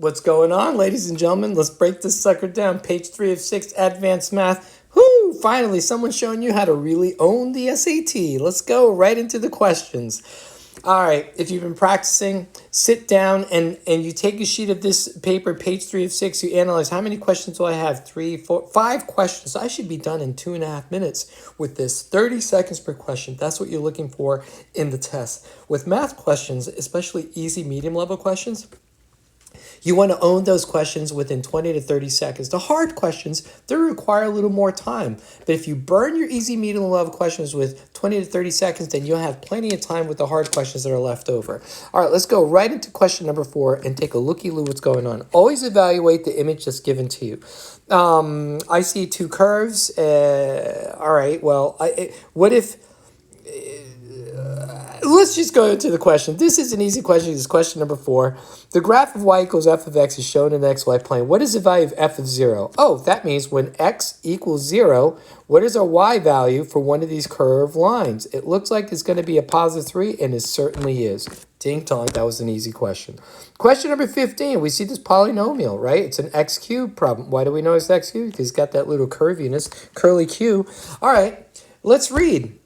What's going on, ladies and gentlemen? Let's break this sucker down. Page 3 of 6, Advanced Math. Whoo! Finally, someone's showing you how to really own the SAT. Let's go right into the questions. All right, if you've been practicing, sit down and you take a sheet of this paper, page 3 of 6, you analyze how many questions do I have? 3, 4, 5 questions. I should be done in 2.5 minutes with this. 30 seconds per question. That's what you're looking for in the test. With math questions, especially easy, medium level questions, you want to own those questions within 20 to 30 seconds. The hard questions, they require a little more time. But if you burn your easy, medium level questions with 20 to 30 seconds, then you'll have plenty of time with the hard questions that are left over. All right, let's go right into question number 4 and take a looky-loo what's going on. Always evaluate the image that's given to you. I see 2 curves. All right, well, what if... Let's just go into the question. This is an easy question. This is question number 4. The graph of y equals f of x is shown in the xy plane. What is the value of f of 0? Oh, that means when x equals 0, what is our y value for one of these curved lines? It looks like it's going to be a positive 3, and it certainly is. Ding dong, that was an easy question. Question number 15. We see this polynomial, right? It's an x cubed problem. Why do we know it's x cubed? Because it's got that little curviness, curly q. All right, let's read.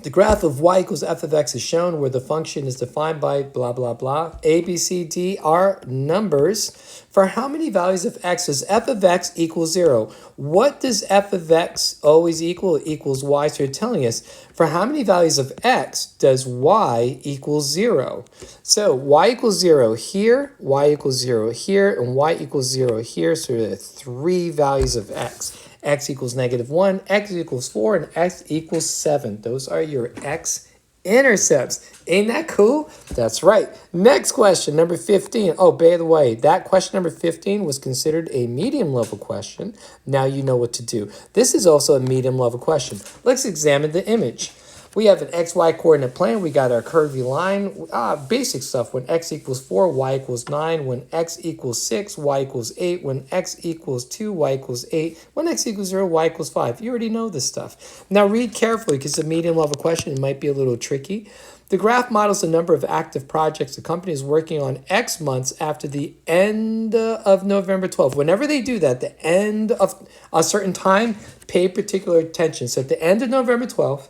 The graph of y equals f of x is shown where the function is defined by blah, blah, blah. A, B, C, D are numbers. For how many values of x does f of x equal 0? What does f of x always equal? It equals y. So you're telling us for how many values of x does y equal 0? So y equals 0 here, y equals 0 here, and y equals 0 here. So there are 3 values of x. X equals -1, x equals 4, and x equals 7. Those are your x-intercepts. Ain't that cool? That's right. Next question, number 15. Oh, by the way, that question number 15 was considered a medium level question. Now you know what to do. This is also a medium level question. Let's examine the image. We have an xy coordinate plane. We got our curvy line. Basic stuff. When x equals 4, y equals 9. When x equals 6, y equals 8. When x equals 2, y equals 8. When x equals 0, y equals 5. You already know this stuff. Now read carefully because it's a medium level question. It might be a little tricky. The graph models the number of active projects the company is working on X months after the end of November 12th. Whenever they do that, the end of a certain time, pay particular attention. So at the end of November 12th,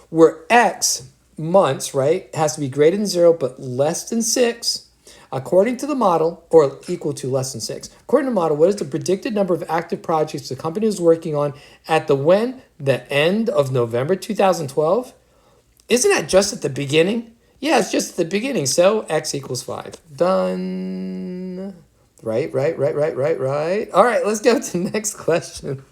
where X months, right, has to be greater than 0 but less than 6, according to the model, or equal to less than 6. According to the model, what is the predicted number of active projects the company is working on at the when? The end of November 2012? Isn't that just at the beginning? Yeah, it's just at the beginning. So X equals 5. Done. Right. All right, let's go to the next question.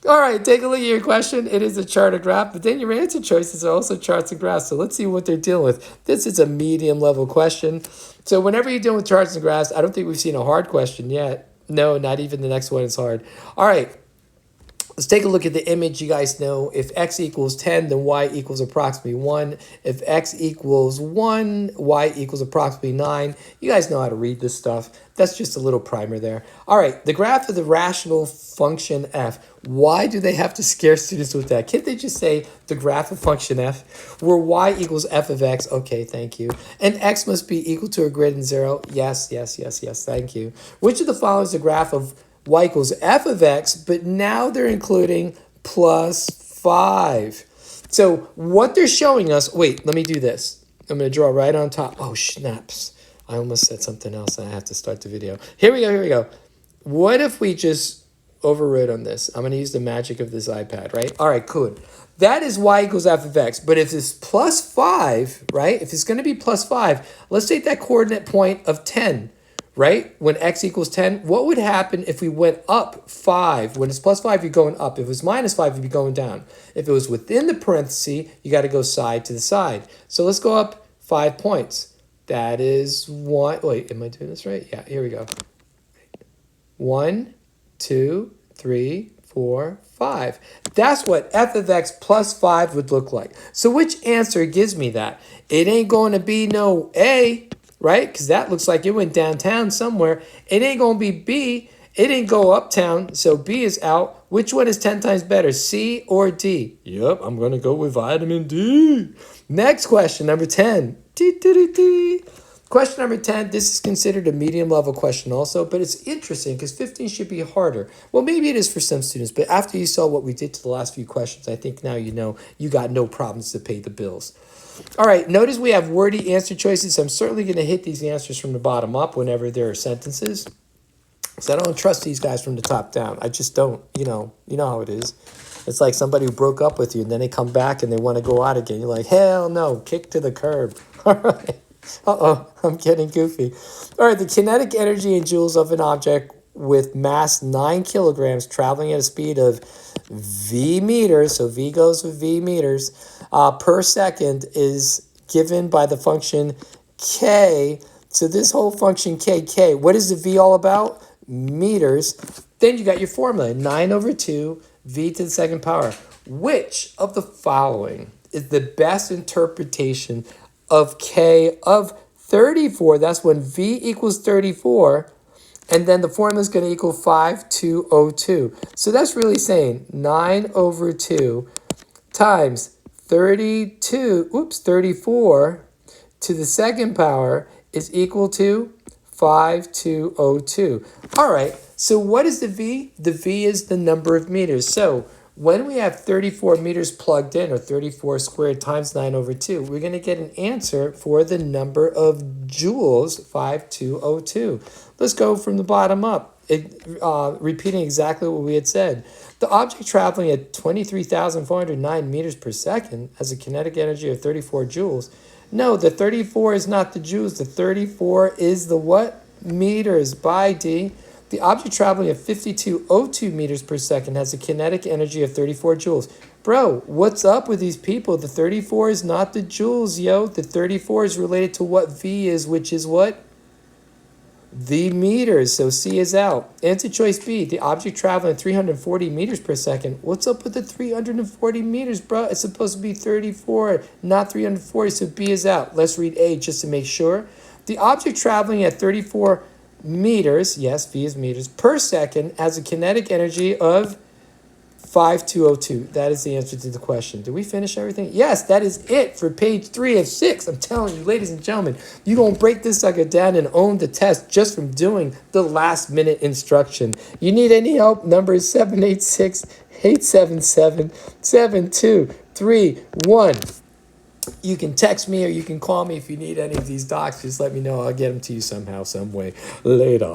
All right, take a look at your question. It is a chart or graph, but then your answer choices are also charts and graphs. So let's see what they're dealing with. This is a medium level question. So whenever you're dealing with charts and graphs, I don't think we've seen a hard question yet. No, not even the next one is hard. All right. Let's take a look at the image. You guys know if x equals 10, then y equals approximately 1. If x equals 1, y equals approximately 9. You guys know how to read this stuff. That's just a little primer there. All right, the graph of the rational function f. Why do they have to scare students with that? Can't they just say the graph of function f, where y equals f of x? Okay, thank you. And x must be equal to or greater than 0. Yes, thank you. Which of the following is the graph of y equals f of x, but now they're including plus 5. So what they're showing us, wait, let me do this. I'm going to draw right on top. Oh, snaps. I almost said something else and I have to start the video. Here we go. What if we just overrode on this? I'm going to use the magic of this iPad, right? All right, cool. That is y equals f of x. But if it's plus 5, right? If it's going to be plus 5, let's take that coordinate point of 10. Right? When x equals 10, what would happen if we went up 5? When it's plus 5, you're going up. If it was minus 5, you'd be going down. If it was within the parenthesis, you got to go side to the side. So let's go up 5 points. That is 1. Wait, am I doing this right? Yeah, here we go. 1, 2, 3, 4, 5. That's what f of x plus 5 would look like. So which answer gives me that? It ain't going to be no A, right? Because that looks like it went downtown somewhere. It ain't going to be B. It didn't go uptown, so B is out. Which one is 10 times better, C or D? Yep, I'm going to go with vitamin D. Next question, number 10. Question number 10, this is considered a medium level question also, but it's interesting because 15 should be harder. Well, maybe it is for some students, but after you saw what we did to the last few questions, I think now you know you got no problems to pay the bills. All right, notice we have wordy answer choices. I'm certainly going to hit these answers from the bottom up whenever there are sentences. Because I don't trust these guys from the top down. I just don't, you know how it is. It's like somebody who broke up with you and then they come back and they want to go out again. You're like, hell no, kick to the curb. All right. Uh-oh, I'm getting goofy. All right, the kinetic energy in joules of an object with mass 9 kilograms traveling at a speed of v meters, so v goes with v meters, per second is given by the function k. So this whole function k, what is the v all about? Meters. Then you got your formula, 9 over 2, v to the second power. Which of the following is the best interpretation of k of 34? That's when v equals 34, and then the formula is going to equal 5202. So that's really saying 9 over 2 times 34 to the second power is equal to 5202. All right, so what is the v? The v is the number of meters. So when we have 34 meters plugged in, or 34 squared times 9 over 2, we're going to get an answer for the number of joules, 5202. Let's go from the bottom up, repeating exactly what we had said. The object traveling at 23,409 meters per second has a kinetic energy of 34 joules. No, the 34 is not the joules. The 34 is the what? Meters. By D. The object traveling at 5202 meters per second has a kinetic energy of 34 joules. Bro, what's up with these people? The 34 is not the joules, yo. The 34 is related to what V is, which is what? The meters. So C is out. Answer choice B. The object traveling at 340 meters per second. What's up with the 340 meters, bro? It's supposed to be 34, not 340, so B is out. Let's read A just to make sure. The object traveling at 34 meters, yes, V is meters, per second has a kinetic energy of 5202. That is the answer to the question. Did we finish everything? Yes, that is it for page 3 of 6. I'm telling you, ladies and gentlemen, you're going to break this sucker down and own the test just from doing the last minute instruction. You need any help? Number is 786-877-7231. You can text me or you can call me if you need any of these docs. Just let me know. I'll get them to you somehow, some way. Later.